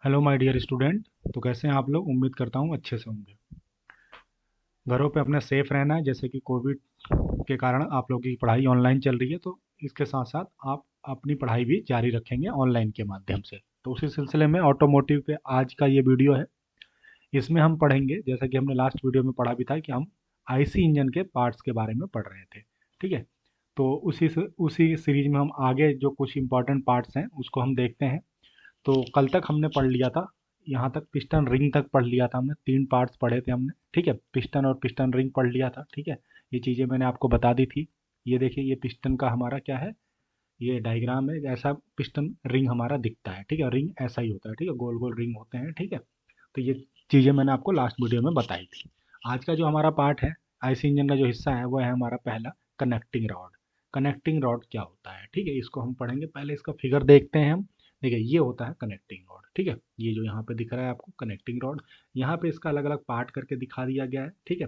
Hello my dear student. तो कैसे हैं आप लोग? उम्मीद करता हूँ अच्छे से होंगे। घरों पे अपने सेफ रहना है, जैसे कि कोविड के कारण आप लोगों की पढ़ाई ऑनलाइन चल रही है, तो इसके साथ साथ आप अपनी पढ़ाई भी जारी रखेंगे ऑनलाइन के माध्यम से। तो उसी सिलसिले में ऑटोमोटिव पे आज का ये वीडियो है। इसमें हम पढ़ेंगे, जैसा कि हमने लास्ट वीडियो में पढ़ा भी था, कि हम आईसी इंजन के पार्ट्स के बारे में पढ़ रहे थे। ठीक है। तो उसी सीरीज में हम आगे जो कुछ इंपॉर्टेंट पार्ट्स हैं उसको हम देखते हैं। तो कल तक हमने पढ़ लिया था, यहाँ तक पिस्टन रिंग तक पढ़ लिया था हमने। 3 पार्ट्स पढ़े थे हमने। ठीक है, पिस्टन और पिस्टन रिंग पढ़ लिया था। ठीक है, ये चीज़ें मैंने आपको बता दी थी। ये देखिए, ये पिस्टन का हमारा क्या है, ये डायग्राम है। ऐसा पिस्टन रिंग हमारा दिखता है। ठीक है, रिंग ऐसा ही होता है। ठीक है, गोल गोल रिंग होते हैं। ठीक है, तो ये चीज़ें मैंने आपको लास्ट वीडियो में बताई थी। आज का जो हमारा पार्ट है, आईसी इंजन का जो हिस्सा है, वो है हमारा पहला, कनेक्टिंग रॉड। कनेक्टिंग रॉड क्या होता है? ठीक है, इसको हम पढ़ेंगे। पहले इसका फिगर देखते हैं हम। देखिए, ये होता है कनेक्टिंग रॉड। ठीक है, ये जो यहाँ पे दिख रहा है आपको कनेक्टिंग रॉड, यहाँ पे इसका अलग अलग पार्ट करके दिखा दिया गया है। ठीक है,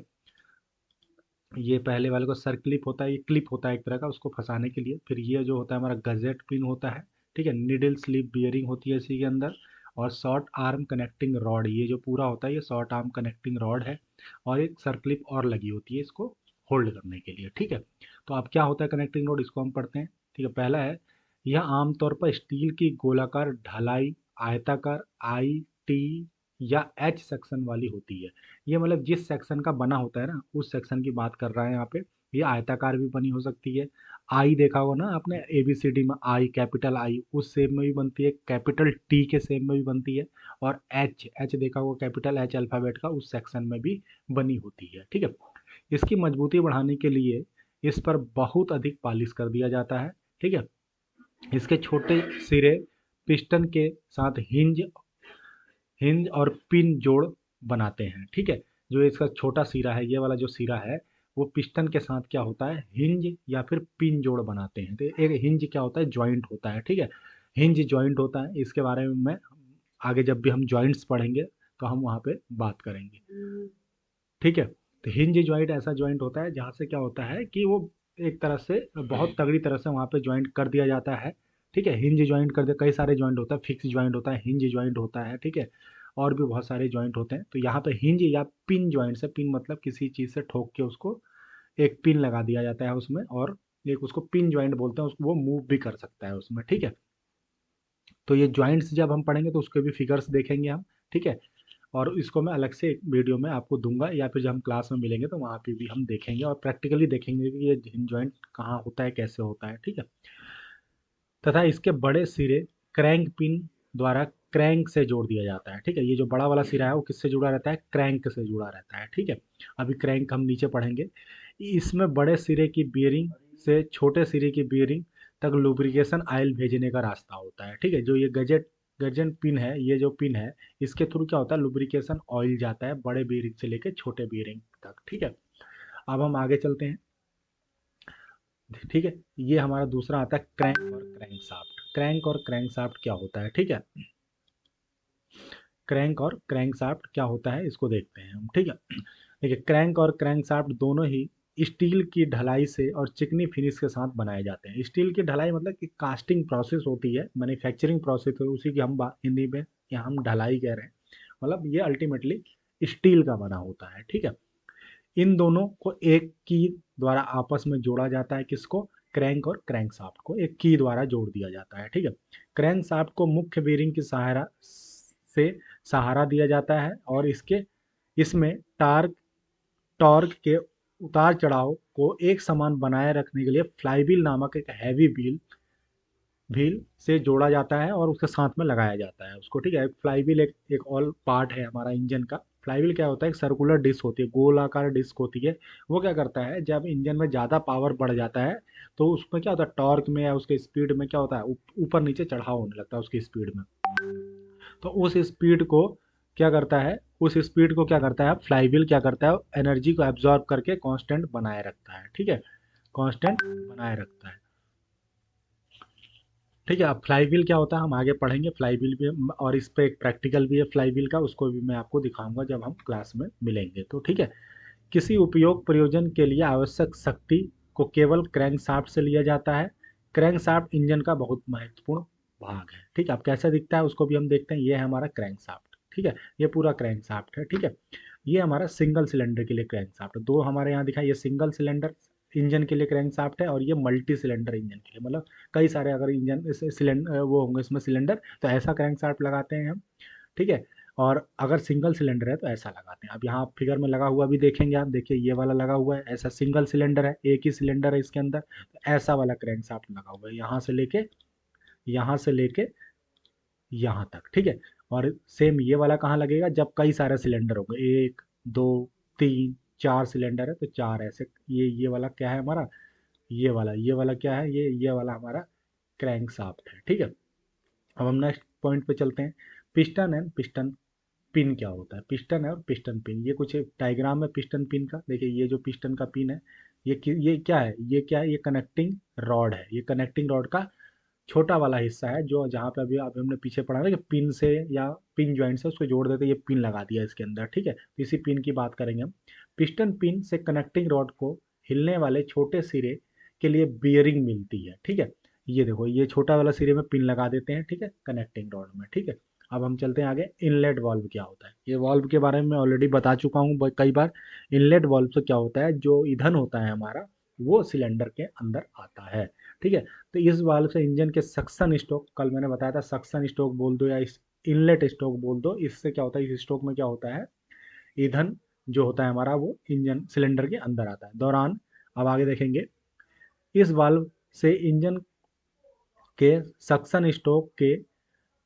ये पहले वाले को सर क्लिप होता है, ये क्लिप होता है एक तरह का उसको फंसाने के लिए। फिर ये जो होता है हमारा गजेट पिन होता है। ठीक है, निडल स्लिप बियरिंग होती है इसी के अंदर। और शॉर्ट आर्म कनेक्टिंग रॉड, ये जो पूरा होता है ये शॉर्ट आर्म कनेक्टिंग रॉड है। और एक सर क्लिप और लगी होती है इसको होल्ड करने के लिए। ठीक है, तो अब क्या होता है कनेक्टिंग रॉड, इसको हम पढ़ते हैं। ठीक है, पहला है, यह आमतौर पर स्टील की गोलाकार ढलाई, आयताकार, आई, टी या एच सेक्शन वाली होती है। ये मतलब जिस सेक्शन का बना होता है ना, उस सेक्शन की बात कर रहा है यहाँ पे। ये आयताकार भी बनी हो सकती है। आई देखा होगा ना आपने, एबीसीडी में आई, कैपिटल आई उस शेप में भी बनती है, कैपिटल टी के शेप में भी बनती है। और एच एच देखा होगा, कैपिटल एच अल्फ़ाबेट का, उस सेक्शन में भी बनी होती है। ठीक है, इसकी मजबूती बढ़ाने के लिए इस पर बहुत अधिक पॉलिश कर दिया जाता है। ठीक है, इसके छोटे सिरे पिस्टन के साथ हिंज हिंज और पिन जोड़ बनाते हैं। ठीक है, जो इसका छोटा सिरा है, ये वाला जो सिरा है, वो पिस्टन के साथ क्या होता है, हिंज या फिर पिन जोड़ बनाते हैं। तो एक हिंज क्या होता है, जॉइंट होता है। ठीक है, हिंज जॉइंट होता है। इसके बारे में मैं आगे जब भी हम जॉइंट्स पढ़ेंगे तो हम वहाँ पे बात करेंगे। ठीक है, तो हिंज जॉइंट ऐसा जॉइंट होता है जहाँ से क्या होता है कि वो एक तरह से बहुत तगड़ी तरह से वहाँ पे जॉइंट कर दिया जाता है। ठीक है, हिंज जॉइंट कर दिया, कई सारे जॉइंट होता है, फिक्स जॉइंट होता है, हिंज जॉइंट होता है। ठीक है, और भी बहुत सारे जॉइंट होते हैं। तो यहाँ पे हिंज या पिन जॉइंट से, पिन मतलब किसी चीज़ से ठोक के उसको एक पिन लगा दिया जाता है उसमें, और एक उसको पिन जॉइंट बोलते हैं, उसको वो मूव भी कर सकता है उसमें। ठीक है, तो ये जॉइंट्स जब हम पढ़ेंगे तो उसके भी फिगर्स देखेंगे हम। ठीक है, और इसको मैं अलग से एक वीडियो में आपको दूंगा, या फिर जब हम क्लास में मिलेंगे तो वहाँ पे भी हम देखेंगे और प्रैक्टिकली देखेंगे कि ये हिंज जॉइंट कहाँ होता है, कैसे होता है। ठीक है, तथा इसके बड़े सिरे क्रैंक पिन द्वारा क्रैंक से जोड़ दिया जाता है। ठीक है, ये जो बड़ा वाला सिरा है वो किससे जुड़ा रहता है, क्रैंक से जुड़ा रहता है। ठीक है, अभी क्रैंक हम नीचे पढ़ेंगे। इसमें बड़े सिरे की बियरिंग से छोटे सिरे की बियरिंग तक लुब्रिकेशन आयल भेजने का रास्ता होता है। ठीक है, जो ये गजेट गर्जन पिन है, ये जो पिन है, इसके थ्रू क्या होता है, लुब्रिकेशन ऑयल जाता है बड़े बीयरिंग से लेके छोटे बीयरिंग तक। ठीक है, अब हम आगे चलते हैं। ठीक है, ये हमारा दूसरा आता है क्रैंक और क्रैंक शाफ्ट। क्रैंक और क्रैंक शाफ्ट क्या होता है? ठीक है, क्रैंक और क्रैंक शाफ्ट क्या होता है इसको देखते हैं हम। ठीक है, देखिए, क्रैंक और क्रैंक शाफ्ट दोनों ही स्टील की ढलाई से और चिकनी फिनिश के साथ बनाए जाते हैं। स्टील की ढलाई मतलब कि कास्टिंग प्रोसेस होती है, मैन्युफैक्चरिंग प्रोसेस है, उसी की हम हिंदी में यहाँ हम ढलाई कह रहे हैं। मतलब ये अल्टीमेटली स्टील का बना होता है। ठीक है, इन दोनों को एक की द्वारा आपस में जोड़ा जाता है। किसको? क्रैंक और क्रैंक शाफ्ट को एक की द्वारा जोड़ दिया जाता है। ठीक है, क्रैंक शाफ्ट को मुख्य बेरिंग की से सहारा दिया जाता है, और इसके इसमें टार्क टॉर्क के उतार चढ़ाव को एक समान बनाए रखने के लिए फ्लाईव्हील नामक एक हैवी व्हील व्हील से जोड़ा जाता है और उसके साथ में लगाया जाता है उसको। ठीक है, फ्लाईव्हील एक और पार्ट है हमारा इंजन का। फ्लाईव्हील क्या होता है, एक सर्कुलर डिस्क होती है, गोलाकार डिस्क होती है। वो क्या करता है, जब इंजन में ज़्यादा पावर बढ़ जाता है तो उसमें क्या होता है, टॉर्क में या उसके स्पीड में क्या होता है, ऊपर नीचे चढ़ाव होने लगता है उसकी स्पीड में। तो उस स्पीड को क्या करता है, उस स्पीड को क्या करता है, फ्लाईव्हील क्या करता है, एनर्जी को एब्जॉर्ब करके कांस्टेंट बनाए रखता है। ठीक है, कांस्टेंट बनाए रखता है। ठीक है, अब फ्लाईव्हील क्या होता है हम आगे पढ़ेंगे, फ्लाईव्हील भी और इस पे एक प्रैक्टिकल भी है फ्लाईव्हील का, उसको भी मैं आपको दिखाऊंगा जब हम क्लास में मिलेंगे। तो ठीक है, किसी उपयोग प्रयोजन के लिए आवश्यक शक्ति को केवल क्रैंकशाफ्ट से लिया जाता है। क्रैंकशाफ्ट इंजन का बहुत महत्वपूर्ण भाग है। ठीक है, अब कैसा दिखता है उसको भी हम देखते हैं। ये है हमारा क्रैंक शाफ्ट। ठीक है, ये पूरा क्रैंक शाफ्ट है। ठीक है, ये हमारा सिंगल सिलेंडर के लिए क्रैंक शाफ्ट है। दो हमारे यहाँ दिखा, ये सिंगल सिलेंडर इंजन के लिए क्रैंक शाफ्ट है, और ये मल्टी सिलेंडर इंजन के लिए, मतलब कई सारे अगर इंजन सिलेंडर वो होंगे इसमें सिलेंडर, तो ऐसा क्रैंक शाफ्ट लगाते हैं हम। ठीक है, और अगर सिंगल सिलेंडर है तो ऐसा लगाते हैं। अब यहाँ फिगर में लगा हुआ भी देखेंगे आप, देखिए ये वाला लगा हुआ है, ऐसा सिंगल सिलेंडर है, एक ही सिलेंडर है इसके अंदर, तो ऐसा वाला क्रैंक शाफ्ट लगा हुआ है, यहाँ से लेके यहाँ तक। ठीक है, और सेम ये वाला कहाँ लगेगा, जब कई सारे सिलेंडर होंगे, एक, दो, तीन, चार सिलेंडर है तो चार ऐसे, ये वाला क्या है हमारा, ये वाला क्या है, ये वाला हमारा क्रैंक शाफ्ट है। ठीक है, अब हम नेक्स्ट पॉइंट पे चलते हैं। पिस्टन एंड पिस्टन पिन क्या होता है। पिस्टन है और पिस्टन पिन, ये कुछ डायग्राम है पिस्टन पिन का। देखिए ये जो पिस्टन का पिन है, ये क्या है, ये कनेक्टिंग रॉड है। ये कनेक्टिंग रॉड का छोटा वाला हिस्सा है, जो जहाँ पे अभी हमने पीछे पढ़ा था कि पिन से या पिन जॉइंट से उसको जोड़ देते, ये पिन लगा दिया इसके अंदर। ठीक है, तो इसी पिन की बात करेंगे हम। पिस्टन पिन से कनेक्टिंग रॉड को हिलने वाले छोटे सिरे के लिए बियरिंग मिलती है। ठीक है, ये देखो ये छोटा वाला सिरे में पिन लगा देते हैं। ठीक है, कनेक्टिंग रॉड में। ठीक है, अब हम चलते हैं आगे। इनलेट वाल्व क्या होता है, ये वाल्व के बारे में ऑलरेडी बता चुका हूँ कई बार। इनलेट वाल्व से क्या होता है, जो ईंधन होता है हमारा, वो सिलेंडर के अंदर आता है। ठीक है, तो इस वाल्व से इंजन के सक्शन स्ट्रोक, कल मैंने बताया था सक्शन स्ट्रोक बोल दो या इस इनलेट स्ट्रोक बोल दो, इससे क्या होता है, इस स्ट्रोक में क्या होता है, ईंधन जो होता है हमारा वो इंजन सिलेंडर के अंदर आता है दौरान। अब आगे देखेंगे, इस वाल्व से इंजन के सक्शन स्ट्रोक के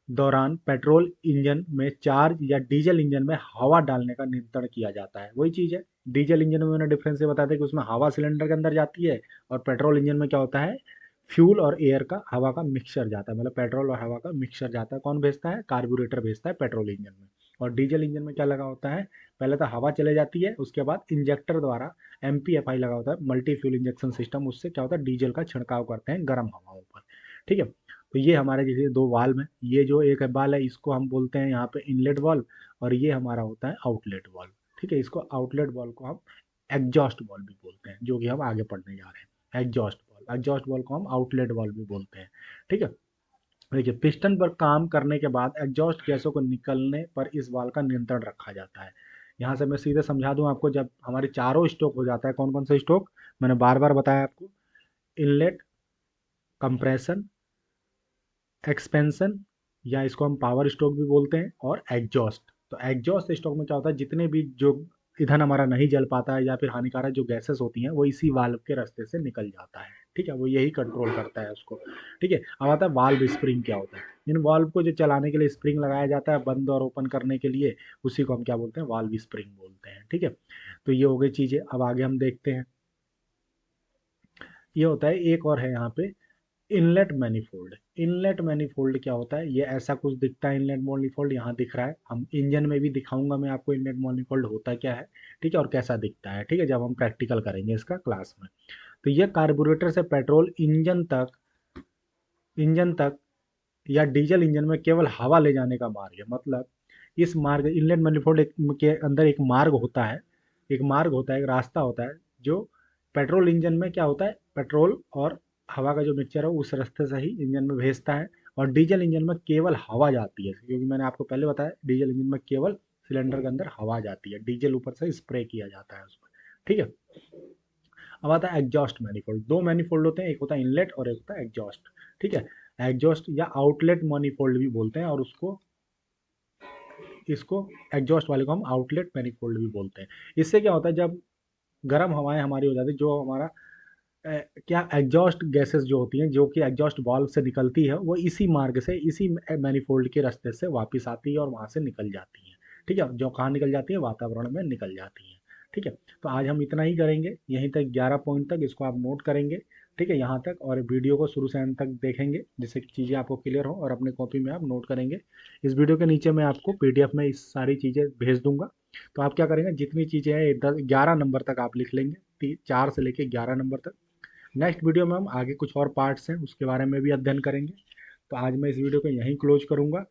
दौरान पेट्रोल इंजन में चार्ज या डीजल इंजन में हवा डालने का नियंत्रण किया जाता है। वही चीज़ है, डीजल इंजन में मैंने डिफरेंस ये बताया था कि उसमें हवा सिलेंडर के अंदर जाती है, और पेट्रोल इंजन में क्या होता है, फ्यूल और एयर का, हवा का मिक्सचर जाता है, मतलब पेट्रोल और हवा का मिक्सचर जाता है। कौन भेजता है, कार्बोरेटर भेजता है पेट्रोल इंजन में। और डीजल इंजन में क्या लगा होता है, पहले तो हवा चले जाती है, उसके बाद इंजेक्टर द्वारा MPFI लगा होता है, मल्टी फ्यूल इंजेक्शन सिस्टम, उससे क्या होता है, डीजल का छिड़काव करते हैं गर्म हवाओं पर। ठीक है, तो ये हमारे जैसे दो वाल्व हैं, ये जो एक वाल्व है इसको हम बोलते हैं यहाँ पे इनलेट वाल्व, और ये हमारा होता है आउटलेट वाल्व। ठीक है, इसको आउटलेट वाल्व को हम एग्जॉस्ट वाल्व भी बोलते हैं, जो कि हम आगे पढ़ने जा रहे हैं। एग्जॉस्ट वाल्व को हम आउटलेट वाल्व भी बोलते हैं। ठीक है, देखिए पिस्टन पर काम करने के बाद एग्जॉस्ट गैसों को निकलने पर इस वाल्व का नियंत्रण रखा जाता है। यहाँ से मैं सीधे समझा दूं आपको, जब हमारे चारों स्ट्रोक हो जाता है, कौन कौन से स्ट्रोक, मैंने बार बार बताया आपको, इनलेट, कंप्रेशन, एक्सपेंशन, या इसको हम पावर स्ट्रोक भी बोलते हैं, और एग्जॉस्ट। तो एग्जॉस्ट स्ट्रोक में क्या होता है, जितने भी जो ईंधन हमारा नहीं जल पाता है या फिर हानिकारक जो गैसेस होती हैं, वो इसी वाल्व के रास्ते से निकल जाता है। ठीक है, वो यही कंट्रोल करता है उसको। ठीक है, अब आता है वाल्व स्प्रिंग क्या होता है। इन वाल्व को जो चलाने के लिए स्प्रिंग लगाया जाता है बंद और ओपन करने के लिए, उसी को हम क्या बोलते हैं, वाल्व स्प्रिंग बोलते हैं। ठीक है, तो ये हो गई चीज़ें। अब आगे हम देखते हैं, ये होता है एक और है यहाँ पे, इनलेट मैनिफोल्ड। इनलेट मैनिफोल्ड क्या होता है, ये ऐसा कुछ दिखता है। इनलेट मैनिफोल्ड यहाँ दिख रहा है, हम इंजन में भी दिखाऊंगा मैं आपको इनलेट मैनिफोल्ड होता क्या है। ठीक है, और कैसा दिखता है। ठीक है, जब हम प्रैक्टिकल करेंगे इसका क्लास में। तो ये कार्बोरेटर से पेट्रोल इंजन तक या डीजल इंजन में केवल हवा ले जाने का मार्ग है। मतलब इस मार्ग, इनलेट मैनिफोल्ड के अंदर एक मार्ग होता है, एक रास्ता होता है, जो पेट्रोल इंजन में क्या होता है, पेट्रोल और हवा का जो मिक्सचर है उस रास्ते से ही इंजन में भेजता है, और डीजल इंजन में केवल हवा जाती है, क्योंकि मैंने आपको पहले बताया डीजल इंजन में केवल सिलेंडर के अंदर हवा जाती है, डीजल ऊपर से स्प्रे किया जाता है उसमें। ठीक है, अब आता है एग्जॉस्ट मैनिफोल्ड। दो मैनिफोल्ड होते हैं, एक होता है इनलेट और एक होता है एग्जॉस्ट। ठीक है, एग्जॉस्ट या आउटलेट मैनिफोल्ड भी बोलते हैं, और उसको इसको एग्जॉस्ट वाले को हम आउटलेट मैनिफोल्ड भी बोलते हैं। इससे क्या होता है, जब गर्म हवाएं हमारी हो जाती है, जो हमारा क्या एग्जॉस्ट गैसेस जो होती हैं, जो कि एग्जॉस्ट वाल्व से निकलती है, वो इसी मार्ग से, इसी मैनिफोल्ड के रास्ते से वापस आती है और वहाँ से निकल जाती है। ठीक है, जो कहाँ निकल जाती है, वातावरण में निकल जाती है। ठीक है, तो आज हम इतना ही करेंगे, यहीं तक 11 पॉइंट तक इसको आप नोट करेंगे। ठीक है, यहाँ तक, और वीडियो को शुरू से अंत तक देखेंगे, जिससे कि चीज़ें आपको क्लियर हो और अपने कॉपी में आप नोट करेंगे। इस वीडियो के नीचे मैं आपको PDF में इस सारी चीज़ें भेज दूंगा। तो आप क्या करेंगे, जितनी चीज़ें हैं 11 नंबर तक आप लिख लेंगे, 4 से लेके 11 नंबर तक। नेक्स्ट वीडियो में हम आगे कुछ और पार्ट्स हैं उसके बारे में भी अध्ययन करेंगे। तो आज मैं इस वीडियो को यहीं क्लोज करूँगा।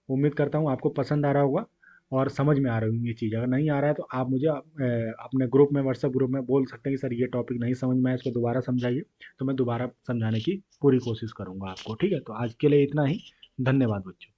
उम्मीद करता हूँ आपको पसंद आ रहा होगा, और समझ में आ रही होंगी ये चीज़। अगर नहीं आ रहा है तो आप मुझे अपने ग्रुप में, व्हाट्सएप ग्रुप में बोल सकते हैं कि सर ये टॉपिक नहीं समझ में आया, इसको दोबारा समझाइए। तो मैं दोबारा समझाने की पूरी कोशिश करूंगा आपको। ठीक है, तो आज के लिए इतना ही। धन्यवाद बच्चों।